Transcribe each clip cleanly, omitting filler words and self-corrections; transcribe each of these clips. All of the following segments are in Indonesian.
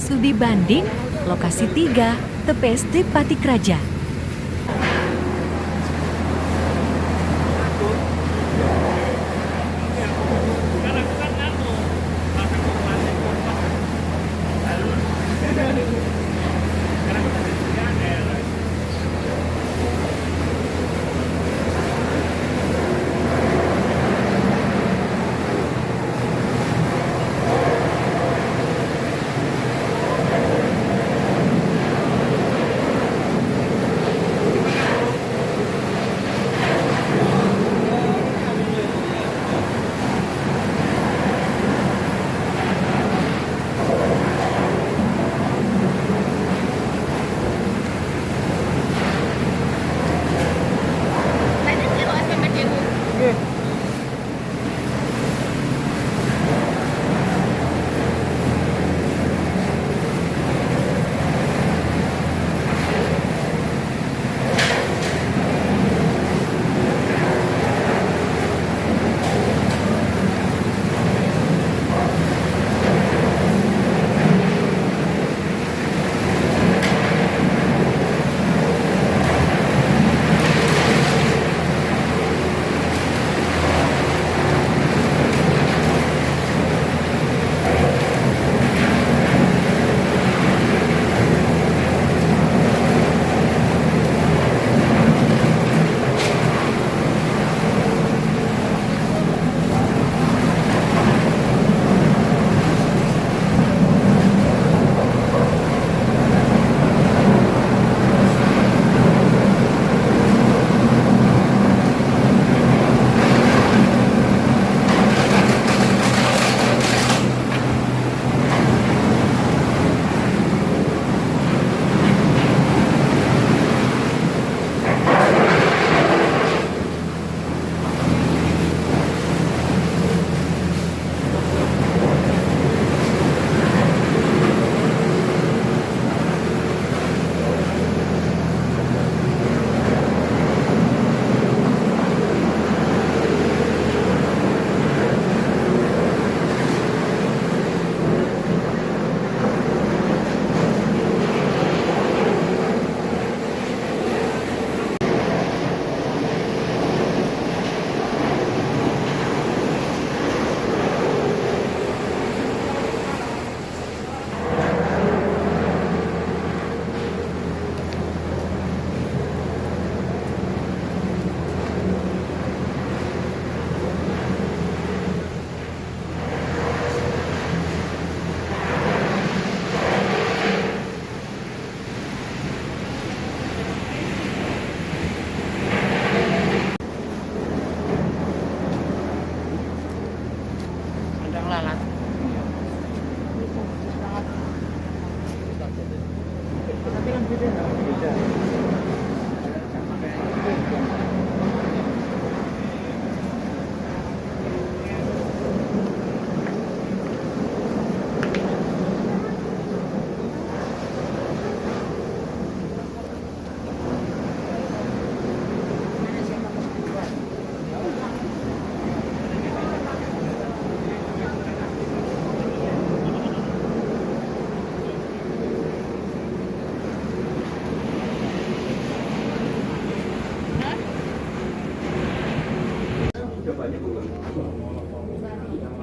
Studi banding, lokasi 3, TPSD Patikraja.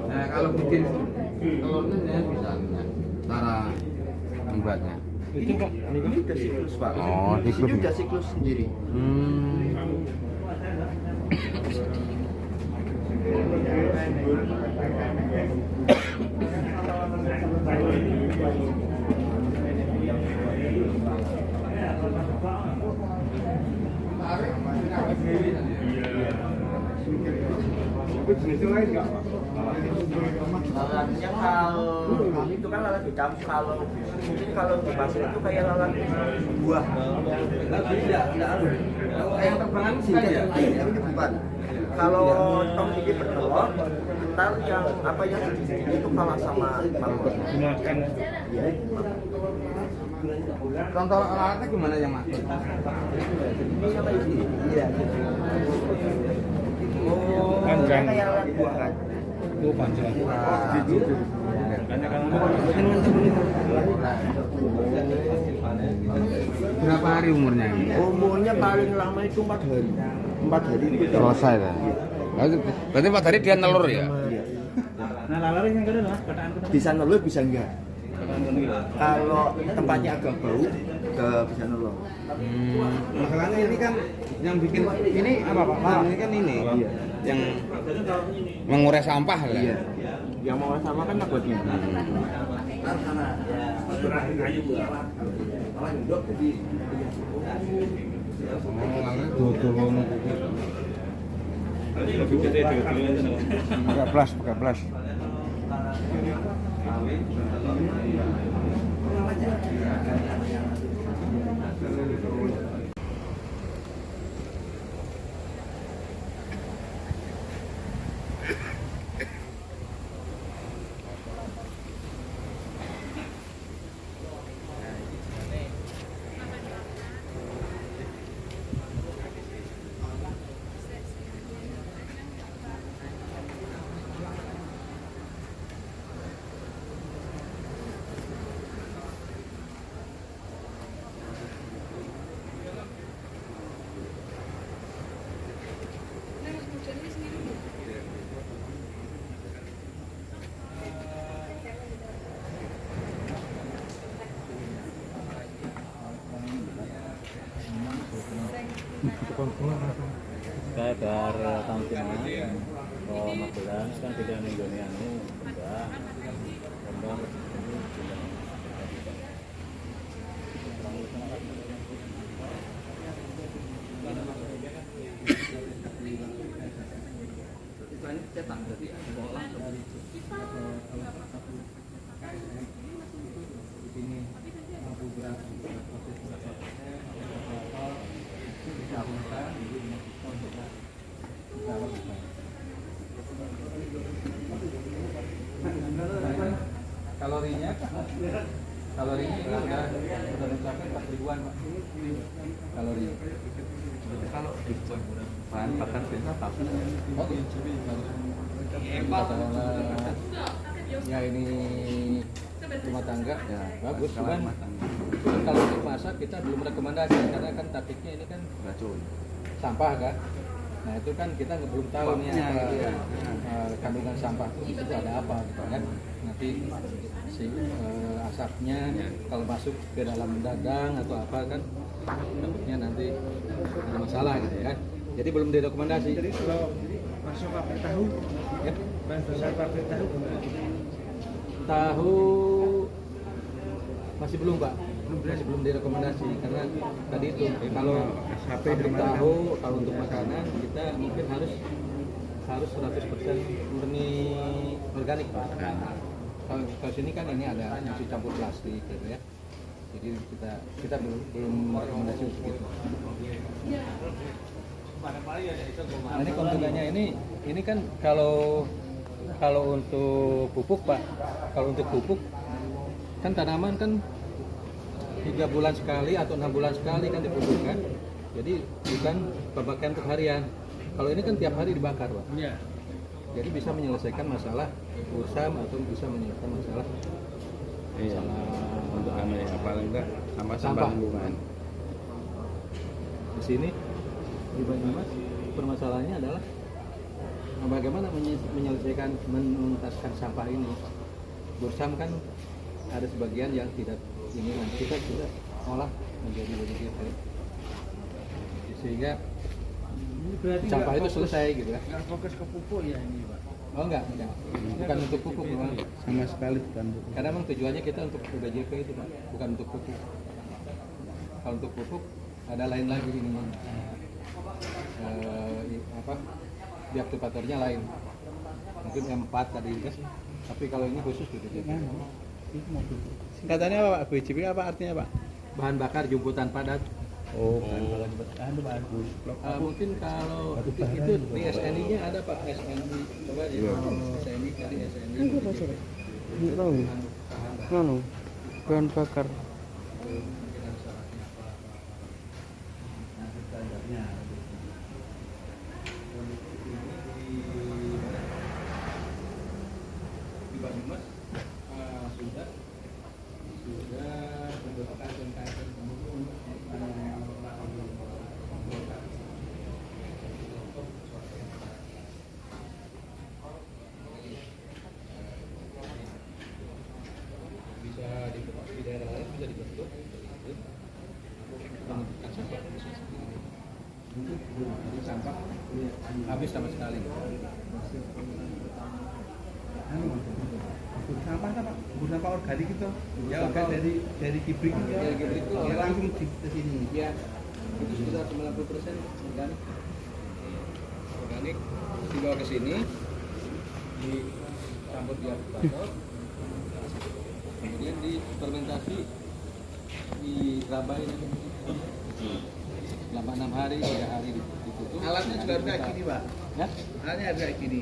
Nah, kalau bikin telurnya ya bisa cara membuatnya. Itu Pak, ini udah siklus Pak. Oh, siklus. Ini udah siklus sendiri. Jenisnya lain nggak Pak? Lalatnya kalau itu kan lalat hitam, kalau mungkin kalau di pasir itu kayak lalat buah. Tidak ada. Yang terbangan sih ya. Ini bukan. Kalau tong ini bertelur, ntar yang apa yang itu kalah sama malware. Gunakan Contoh alatnya gimana yang Mas? Ini yang kayak gini. Iya. Panjang. Kayak alat buah kan. itu panjang. Gitu. Berapa hari umurnya ini? Umurnya paling lama itu 4 hari. 4 hari itu udah Selesai kan? Berarti 4 hari dia nelur ya? Iya. Nah, lalari yang kedua lah, pertanyaan kedua. Bisa nelur bisa enggak. Kalau tempatnya agak bau, bisa nelur. Masalahnya ini kan yang bikin ini apa Pak? Ini kan ini Iya. yang mengurai sampah kan? Iya. Yang mau sama kan takutnya. Pakai plus. Saya bar tahun kemarin, kalau Magelang kan tidak minggu ini enggak. Kembang kalorinya ini udah mencapai 4 ribuan Pak. Kalori. Kalau bahan bakar biasa tapi ya ini rumah tangga ya bagus cuman kalau untuk masak kita belum rekomendasi karena kan takutnya ini kan Racun. sampah kan. Nah itu kan kita belum tahu nih apa kandungan sampah itu di situ ada apa gitu kan. Nanti si asapnya kalau masuk ke dalam dadang atau apa kan takutnya nanti ada masalah gitu kan. Jadi belum direkomendasi. Jadi kalau masuk pabrik tahu, Ya. masuk pabrik tahu Tahu masih belum Pak, masih belum direkomendasi karena tadi itu kalau pabrik tahu kalau untuk makanan kita mungkin harus 100% murni organik Pak. Kalau sini kan ini ada masih campur plastik gitu ya. Jadi kita belum rekomendasi untuk itu. Nah, ini keuntungannya ini kan kalau untuk pupuk Pak, kalau untuk pupuk kan tanaman kan 3 bulan sekali atau 6 bulan sekali kan dipupukkan. Jadi bukan pemakaian untuk harian. Kalau ini kan tiap hari dibakar Pak. Iya. Jadi bisa menyelesaikan masalah usam atau bisa menyelesaikan masalah Iya. Untuk kami ya paling enggak Sampah. sampah lingkungan. di sini di Banyumas permasalahannya adalah bagaimana menyelesaikan menuntaskan sampah ini. Bursam kan ada sebagian yang tidak ini kan kita sudah olah menjadi begitu sehingga Ini berarti sampah nggak itu fokus- selesai gitu kan. nggak fokus ke pupuk ya ini Pak. Oh enggak. Bukan untuk pupuk memang. Sama sekali bukan. Karena memang tujuannya kita untuk BJP itu Pak, bukan untuk pupuk. Kalau untuk pupuk ada lain lagi ini. Biak tupatornya lain. Mungkin M4 tadi itu. Tapi kalau ini khusus untuk BJP. Singkatannya apa Pak? BJP apa artinya Pak? Bahan bakar jumputan padat. Oh, Anu bagus. Mungkin kalau itu di SNI-nya ada Pak, SNI. Coba di SNI tadi SNI. Ini tahu. Anu bahan bakar. Di Banyumas habis sama sekali. Bubur sampah apa? Bubur sampah organik itu. Ya, sampah. dari kibrik itu. Dari kibrik itu Ya, langsung di sini. Ya, itu sekitar 90% organik. Organik dibawa ke sini, dicampur di aplikator, kemudian difermentasi di Rabai selama 6 hari, 3 hari ditutup. Alatnya juga harus kayak gini, Pak. Ya? Alatnya harus kayak gini.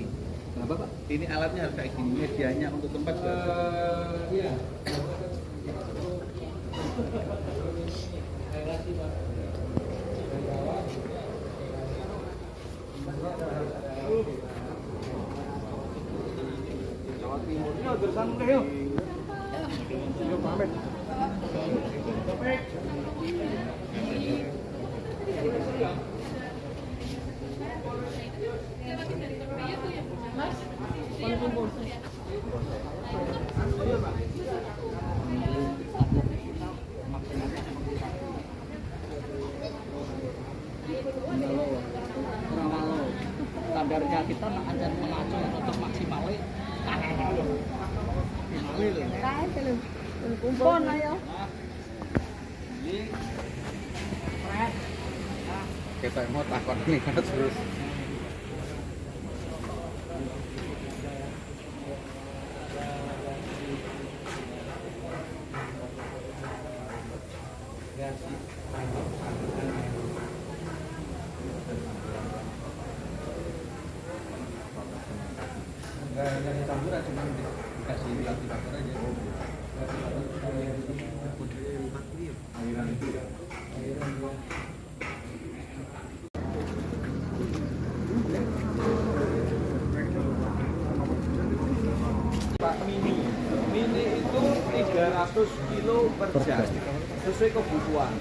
Kenapa, Pak? Ini alatnya harus kayak gini. Medianya untuk tempat juga harus. Iya. Jawa Timur, yuk terusan deh yuk. Yuk pamit. Kalau standarnya kita akan mengacu untuk maksimalnya. Kumpul ayo. Kita mau takon nih kan terus. Enggak hanya campuran, cuma dikasih aplikator aja. Airan itu ya. Airan dua. Pak mini itu 300 kilo per jam sesuai kebutuhan.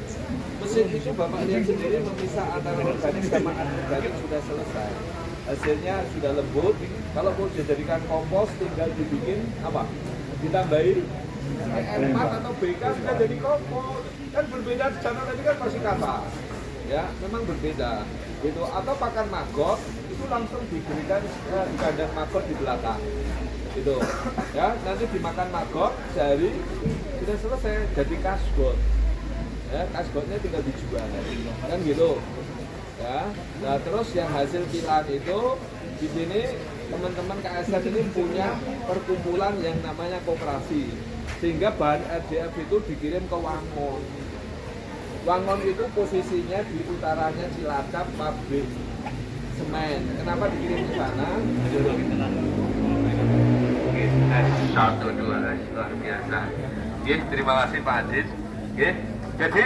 Mesin itu Bapak lihat sendiri memisah antara organik sama anorganik sudah selesai. Hasilnya sudah lembut. Kalau mau dijadikan kompos tinggal dibikin apa? Ditambahin R4 atau BK sudah jadi kompos. Kan berbeda di sana tadi kan masih kata. Ya, memang berbeda. Gitu. Atau pakan maggot itu langsung diberikan di kandang maggot di belakang. Gitu. Ya, nanti dimakan maggot sehari sudah selesai jadi kasgot. Ya, kasgotnya tinggal dijual. Kan gitu. Ya. Nah, terus yang hasil pilahan itu di sini teman-teman KSN ini punya perkumpulan yang namanya koperasi, sehingga bahan RDF itu dikirim ke Wangon. Wangon itu posisinya di utaranya Cilacap, pabrik semen. Kenapa dikirim ke sana? Satu dua luar biasa. Oke, terima kasih Pak Adit. Oke, jadi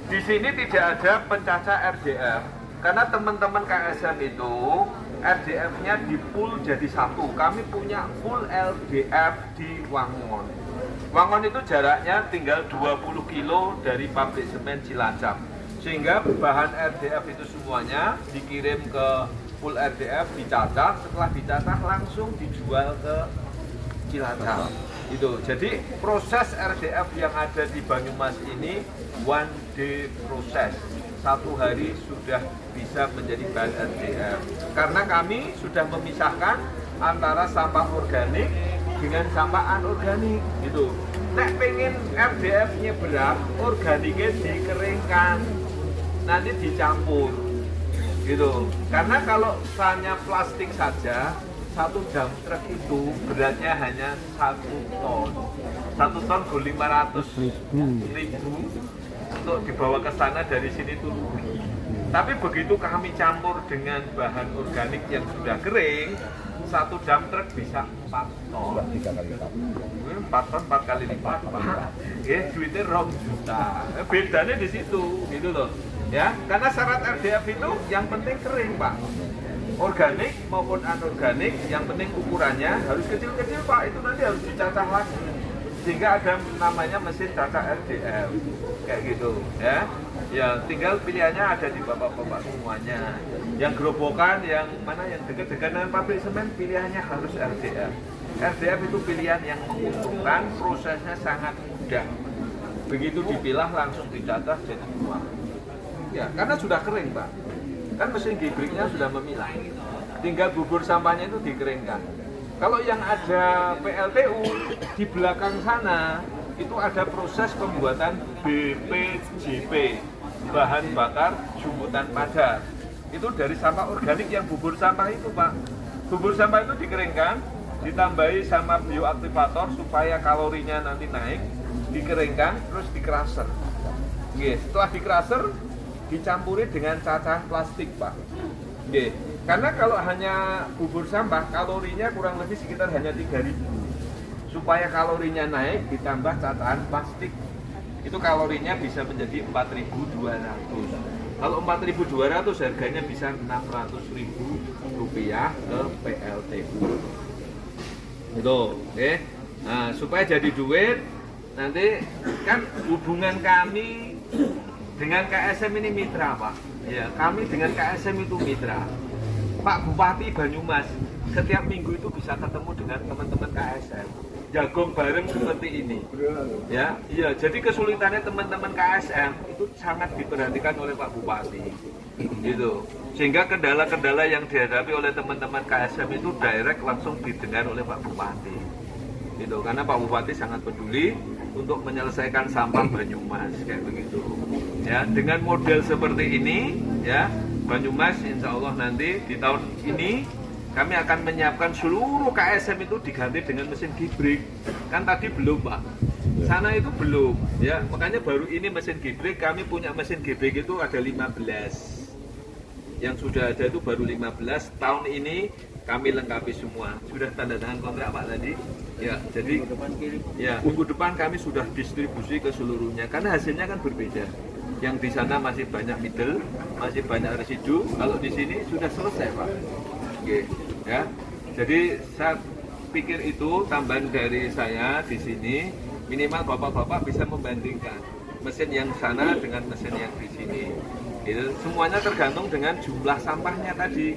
di sini tidak ada pencacah RDF karena teman-teman KSM itu RDF-nya di pool jadi satu. Kami punya full LDF di Wangon. Wangon itu jaraknya tinggal 20 kilo dari pabrik semen Cilacap. Sehingga bahan RDF itu semuanya dikirim ke full RDF, dicacah. Setelah dicacah langsung dijual ke Cilacap. Itu. Jadi proses RDF yang ada di Banyumas ini one day proses. 1 hari sudah bisa menjadi bahan RDF. Karena kami sudah memisahkan antara sampah organik dengan sampah anorganik gitu. Nek pengen RDF-nya berat, organiknya dikeringkan, nanti dicampur gitu. Karena kalau hanya plastik saja, 1 dump truck itu beratnya hanya 1 ton. 1 ton 500.000 untuk dibawa ke sana dari sini itu rugi. Tapi begitu kami campur dengan bahan organik yang sudah kering, 1 dump truck bisa 4 ton. 3 kali lipat. 4 ton 4 kali lipat, Pak. Duitnya 2 juta. Bedanya di situ, gitu loh. Ya, karena syarat RDF itu yang penting kering, Pak. Organik maupun anorganik, yang penting ukurannya harus kecil-kecil, Pak. Itu nanti harus dicacah lagi. Sehingga ada namanya mesin cacah RDF. Kayak gitu, ya. Ya, tinggal pilihannya ada di bapak-bapak semuanya. Yang gerobokan, yang mana yang dekat-dekat dengan pabrik semen, pilihannya harus RDF. RDF itu pilihan yang menguntungkan, prosesnya sangat mudah. Begitu dipilah langsung dicacah jadi uang. Ya, karena sudah kering, Pak. kan mesin gibriknya sudah memilah. Tinggal bubur sampahnya itu dikeringkan. Kalau yang ada PLTU di belakang sana itu ada proses pembuatan BPJP, bahan bakar jumutan padat. Itu dari sampah organik yang bubur sampah itu, Pak. Bubur sampah itu dikeringkan, ditambahi sama bioaktivator supaya kalorinya nanti naik, dikeringkan terus dikraser. Setelah dikraser dicampuri dengan cacahan plastik, Pak. Karena kalau hanya bubur sampah kalorinya kurang lebih sekitar hanya 3.000. Supaya kalorinya naik ditambah cacahan plastik, itu kalorinya bisa menjadi 4.200. Kalau 4.200 harganya bisa 600.000 rupiah ke PLTU. Itu, Nah, supaya jadi duit, nanti kan hubungan kami dengan KSM ini mitra, Pak. Ya, kami dengan KSM itu mitra. Pak Bupati Banyumas setiap minggu itu bisa ketemu dengan teman-teman KSM, jagong bareng seperti ini. Ya, iya. Jadi kesulitannya teman-teman KSM itu sangat diperhatikan oleh Pak Bupati, gitu. Sehingga kendala-kendala yang dihadapi oleh teman-teman KSM itu direct langsung didengar oleh Pak Bupati, gitu. Karena Pak Bupati sangat peduli untuk menyelesaikan sampah Banyumas kayak begitu. Ya, dengan model seperti ini, ya. Banyumas insya Allah nanti di tahun ini kami akan menyiapkan seluruh KSM itu diganti dengan mesin gibrik. Kan tadi belum, Pak. Sana itu belum, ya. Makanya baru ini mesin gibrik. Kami punya mesin gibrik itu ada 15. Yang sudah ada itu baru 15. Tahun ini kami lengkapi semua. Sudah tanda tangan kontrak, Pak, tadi. Ya, jadi ya minggu depan kami sudah distribusi ke seluruhnya. Karena hasilnya kan berbeda. Yang di sana masih banyak middle, masih banyak residu. Kalau di sini sudah selesai, Pak. Oke, ya. Jadi saya pikir itu tambahan dari saya di sini, minimal bapak-bapak bisa membandingkan mesin yang sana dengan mesin yang di sini. Itu semuanya tergantung dengan jumlah sampahnya tadi.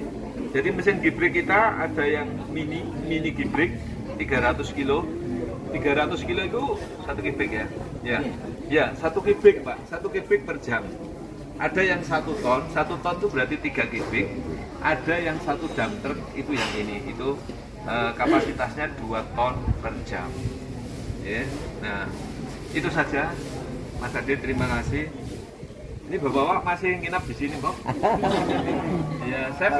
Jadi mesin gibrik kita ada yang mini gibrik 300 kilo. 300 kilo itu 1 kubik ya. Ya, 1 kubik, Pak. 1 kubik per jam. Ada yang 1 ton. 1 ton itu berarti 3 kubik. Ada yang 1 dump truck itu yang ini. Itu kapasitasnya 2 ton per jam. Ya. Nah, itu saja. Mas Adi, terima kasih. Ini bapak-bapak masih nginep di sini, Bob? Ya, saya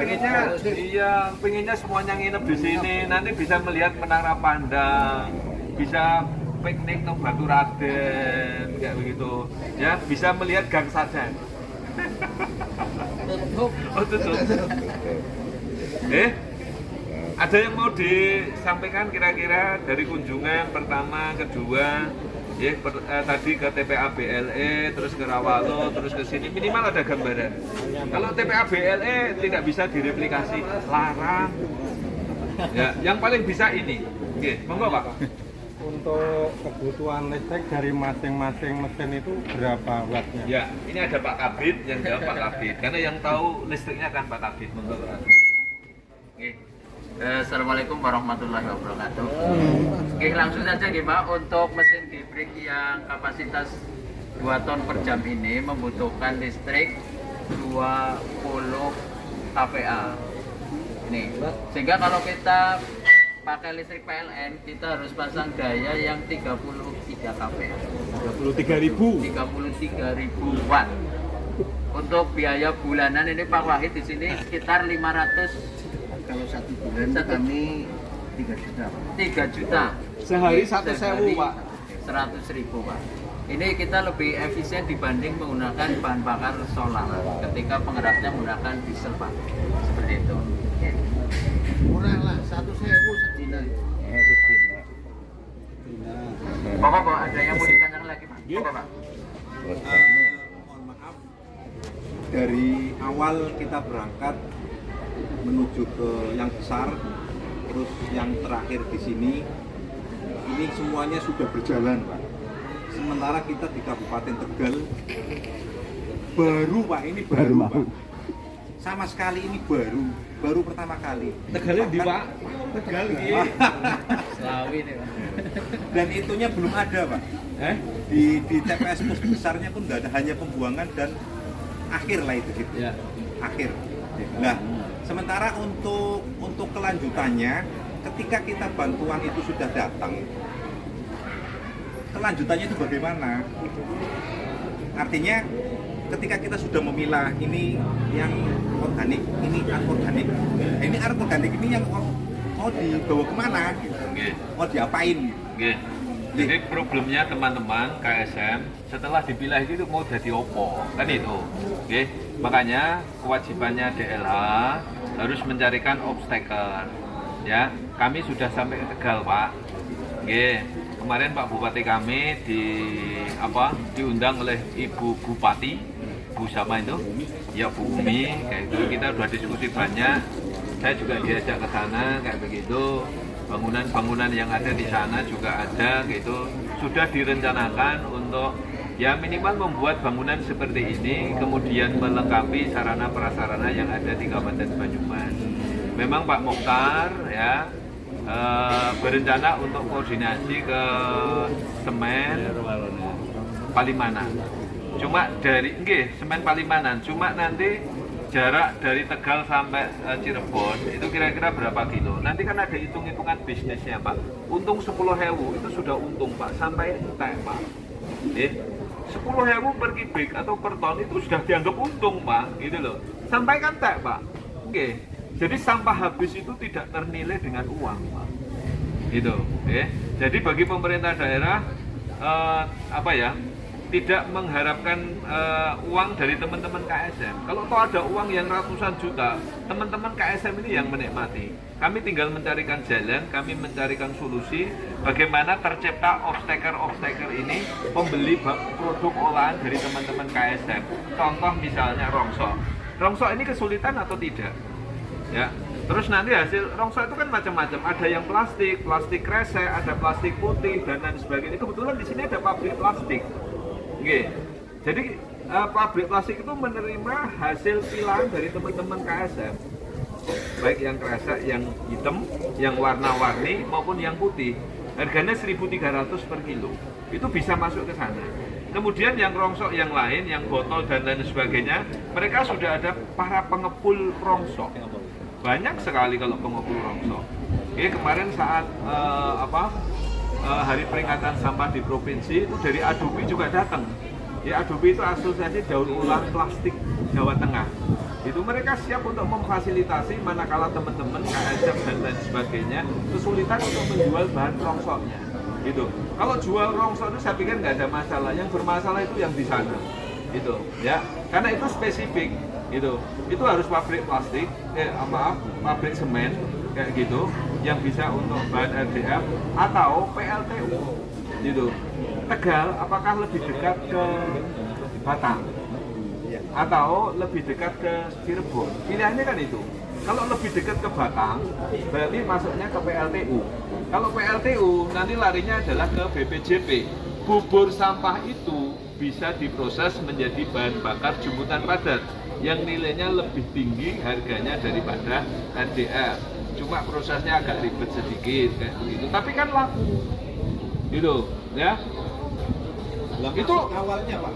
pengennya semuanya nginep di sini. Nanti bisa melihat Menara Pandang, bisa piknik nang Batu Raden, kayak begitu. Ya, bisa melihat Gang Sajan. Oh, tutup. Ada yang mau disampaikan kira-kira dari kunjungan pertama, kedua? Ya, tadi ke TPA BLE, terus ke Rawalo, terus ke sini, minimal ada gambaran. Kalau TPA BLE tidak bisa direplikasi, larang. Ya, yang paling bisa ini. Oke, monggo, Pak. Untuk kebutuhan listrik dari masing-masing mesin itu berapa wattnya? Ya, ini ada Pak Kabid, yang jawab Pak Kabid. Karena yang tahu listriknya kan Pak Kabid. Monggo, Pak. Oke. Assalamualaikum warahmatullahi wabarakatuh. Oke, langsung saja Pak, untuk mesin gibrik yang kapasitas 2 ton per jam ini membutuhkan listrik 20 kVA. Ini, sehingga kalau kita pakai listrik PLN, kita harus pasang daya yang 33 kVA. 33.000 watt. Untuk biaya bulanan ini Pak Wahid di sini sekitar 500. Kalau 1 bulan kami 3 juta. 3 juta. Sehari 1.000, Pak. 100.000, Pak. Ini kita lebih efisien dibanding menggunakan bahan bakar solar ketika pengerasnya menggunakan diesel, Pak. Seperti itu. Murah lah, 1.000 sedina. Bapak, ada yang mau ditanya lagi, Pak? Bapak. Mohon maaf, dari awal kita berangkat menuju ke yang besar, terus yang terakhir di sini, ini semuanya sudah berjalan, Pak. Sementara kita di Kabupaten Tegal baru, Pak, ini baru, Pak. Sama sekali ini baru pertama kali. Tegalnya di, Pak? Tegal iki. Selawi nih, Pak. Dan itunya belum ada, Pak. Di TPS pos besarnya pun nggak ada, hanya pembuangan dan akhir lah itu gitu. Ya. Akhir. Nah, sementara untuk kelanjutannya, ketika kita bantuan itu sudah datang, kelanjutannya itu bagaimana? Artinya ketika kita sudah memilah ini yang organik, ini anorganik. Nah, ini anorganik ini yang mau dibawa kemana? Nggih. Mau diapain? Nggih. Jadi problemnya teman-teman KSM setelah dipilah itu mau jadi opo kan itu, oke? Makanya kewajibannya DLH harus mencarikan obstacle. Ya, kami sudah sampai ke Tegal, Pak. Oke, kemarin Pak Bupati kami diundang oleh Ibu Bupati, Bu sama itu, ya Bu Umi, kayak gitu. Kita sudah diskusi banyak. Saya juga diajak ke sana kayak begitu. Bangunan-bangunan yang ada di sana juga ada gitu, sudah direncanakan untuk ya minimal membuat bangunan seperti ini, kemudian melengkapi sarana prasarana yang ada di Kabupaten Banyumas. Memang Pak Mokhtar ya berencana untuk koordinasi ke Semen Palimanan. Cuma Semen Palimanan, cuma nanti jarak dari Tegal sampai Cirebon itu kira-kira berapa kilo? Nanti kan ada hitung-hitungan bisnisnya, Pak. Untung 10.000 itu sudah untung, Pak. Sampai entek, Pak. 10.000 per kubik atau per ton itu sudah dianggap untung, Pak. Gitu loh. Sampai kan entek, Pak. Oke. Jadi sampah habis itu tidak ternilai dengan uang, Pak. Gitu. Jadi bagi pemerintah daerah tidak mengharapkan uang dari teman-teman KSM. Kalau toh ada uang yang ratusan juta, teman-teman KSM ini yang menikmati. Kami tinggal mencarikan jalan, kami mencarikan solusi bagaimana tercipta obstacle ini pembeli produk olahan dari teman-teman KSM. Contoh misalnya rongsok. Rongsok ini kesulitan atau tidak? Ya. Terus nanti hasil rongsok itu kan macam-macam. Ada yang plastik kresek, ada plastik putih dan lain sebagainya. Kebetulan di sini ada pabrik plastik. Oke, jadi pabrik plastik itu menerima hasil pilahan dari teman-teman KSM, baik yang kresek, yang hitam, yang warna-warni maupun yang putih. Harganya 1.300 per kilo, itu bisa masuk ke sana. Kemudian yang rongsok yang lain, yang botol dan lain sebagainya, mereka sudah ada para pengepul rongsok. Banyak sekali kalau pengepul rongsok. Oke, kemarin saat hari peringatan sampah di provinsi itu dari Adobe juga datang. Ya, Adobe itu asosiasi daur ulang plastik Jawa Tengah. Itu mereka siap untuk memfasilitasi manakala teman-teman KSM dan lain sebagainya kesulitan untuk menjual bahan rongsoknya. Gitu. Kalau jual rongsok itu saya pikir nggak ada masalah. Yang bermasalah itu yang di sana. Gitu, ya. Karena itu spesifik. Gitu. Itu harus pabrik plastik, pabrik semen kayak gitu yang bisa untuk bahan RDF atau PLTU gitu. Tegal apakah lebih dekat ke Batang atau lebih dekat ke Cirebon? Pilihannya kan itu. Kalau lebih dekat ke Batang berarti masuknya ke PLTU. Kalau PLTU nanti larinya adalah ke BPJP. Bubur sampah itu bisa diproses menjadi bahan bakar jemputan padat yang nilainya lebih tinggi harganya daripada RDF. Cuma prosesnya agak ribet sedikit kayak begitu, tapi kan laku gitu ya. Itu awalnya, Pak,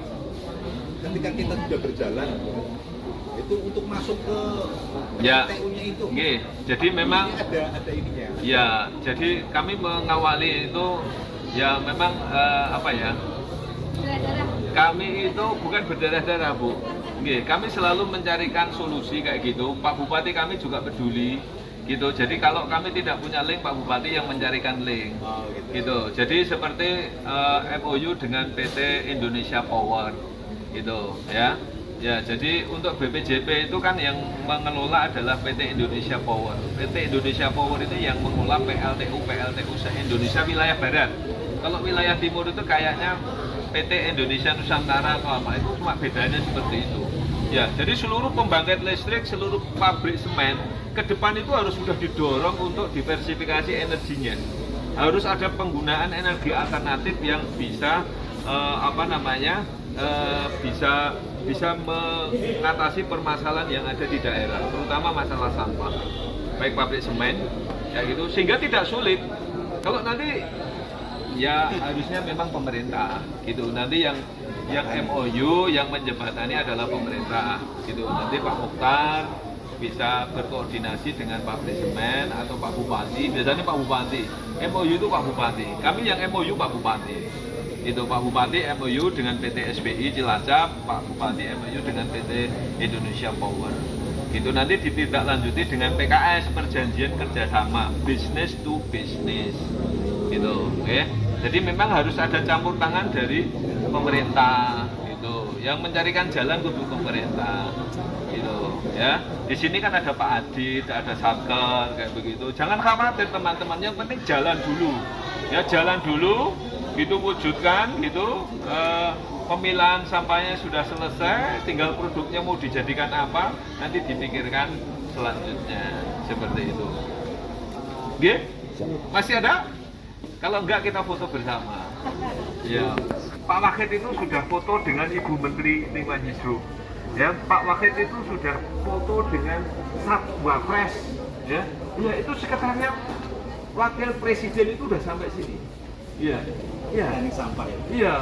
ketika kita sudah berjalan itu untuk masuk ke TU-nya itu. Jadi memang ada ininya. Ya, jadi kami mengawali itu ya memang kami itu bukan berdarah-darah, Bu. Kami selalu mencarikan solusi kayak gitu. Pak Bupati kami juga peduli. Gitu. Jadi kalau kami tidak punya link, Pak Bupati yang mencarikan link. Gitu. Jadi seperti MOU dengan PT Indonesia Power. Gitu, ya. Ya, jadi untuk BPJP itu kan yang mengelola adalah PT Indonesia Power. PT Indonesia Power itu yang mengelola PLTU se-Indonesia wilayah barat. Kalau wilayah timur itu kayaknya PT Indonesia Nusantara atau apa, itu cuma bedanya seperti itu. Ya, jadi seluruh pembangkit listrik, seluruh pabrik semen ke depan itu harus sudah didorong untuk diversifikasi energinya. Harus ada penggunaan energi alternatif yang bisa bisa mengatasi permasalahan yang ada di daerah, terutama masalah sampah, baik pabrik semen, kayak gitu, sehingga tidak sulit. Kalau nanti ya harusnya memang pemerintah, gitu. Nanti yang MOU yang menjembatani adalah pemerintah, gitu. Nanti Pak Mokhtar bisa berkoordinasi dengan pabrik semen atau Pak Bupati. Biasanya Pak Bupati, MOU itu Pak Bupati. Kami yang MOU Pak Bupati. Itu Pak Bupati MOU dengan PT SBI Cilacap, Pak Bupati MOU dengan PT Indonesia Power. Itu nanti ditindaklanjuti dengan PKS, perjanjian kerjasama business to business. Gitu, oke. Jadi memang harus ada campur tangan dari pemerintah. Gitu. Yang mencarikan jalan kudu pemerintah. Gitu, ya. Di sini kan ada Pak Adit, ada Satker kayak begitu. Jangan khawatir teman-teman, yang penting jalan dulu. Ya, jalan dulu, gitu wujudkan gitu. Pemilahan sampahnya sudah selesai, tinggal produknya mau dijadikan apa, nanti dipikirkan selanjutnya seperti itu. Oke? Masih ada? Kalau enggak kita foto bersama. Ya, Pak Wakil itu sudah foto dengan Ibu Menteri Lingkungan Hidup. Ya, Pak Wakil itu sudah foto dengan Satwapres. Ya, ya itu sekretariat Wakil Presiden itu udah sampai sini. Iya, iya. Sampah ya. Iya.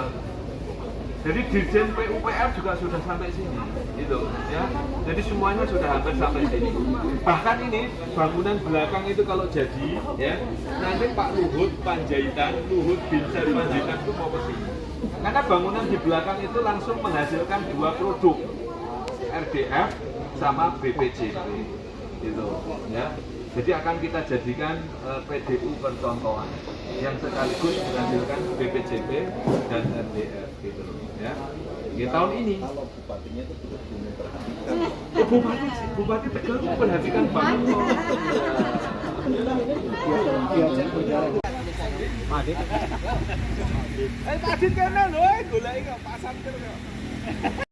Jadi Dirjen PUPR juga sudah sampai sini, gitu, ya. Jadi semuanya sudah hampir sampai sini. Bahkan ini bangunan belakang itu kalau jadi, ya, nanti Pak Luhut Panjaitan, Luhut Binsar Panjaitan itu mau ke sini. Karena bangunan di belakang itu langsung menghasilkan 2 produk, RDF sama BPJP, gitu, ya. Jadi akan kita jadikan PDU percontohan yang sekaligus menghasilkan BPJP dan RDF, gitu. Ya, di tahun ini. Kalau bupatinya itu betul memperhatikan. Bupati Tegal memperhatikan banget kok. Pak Adit kene lho, goleki kok Pak Santir kok.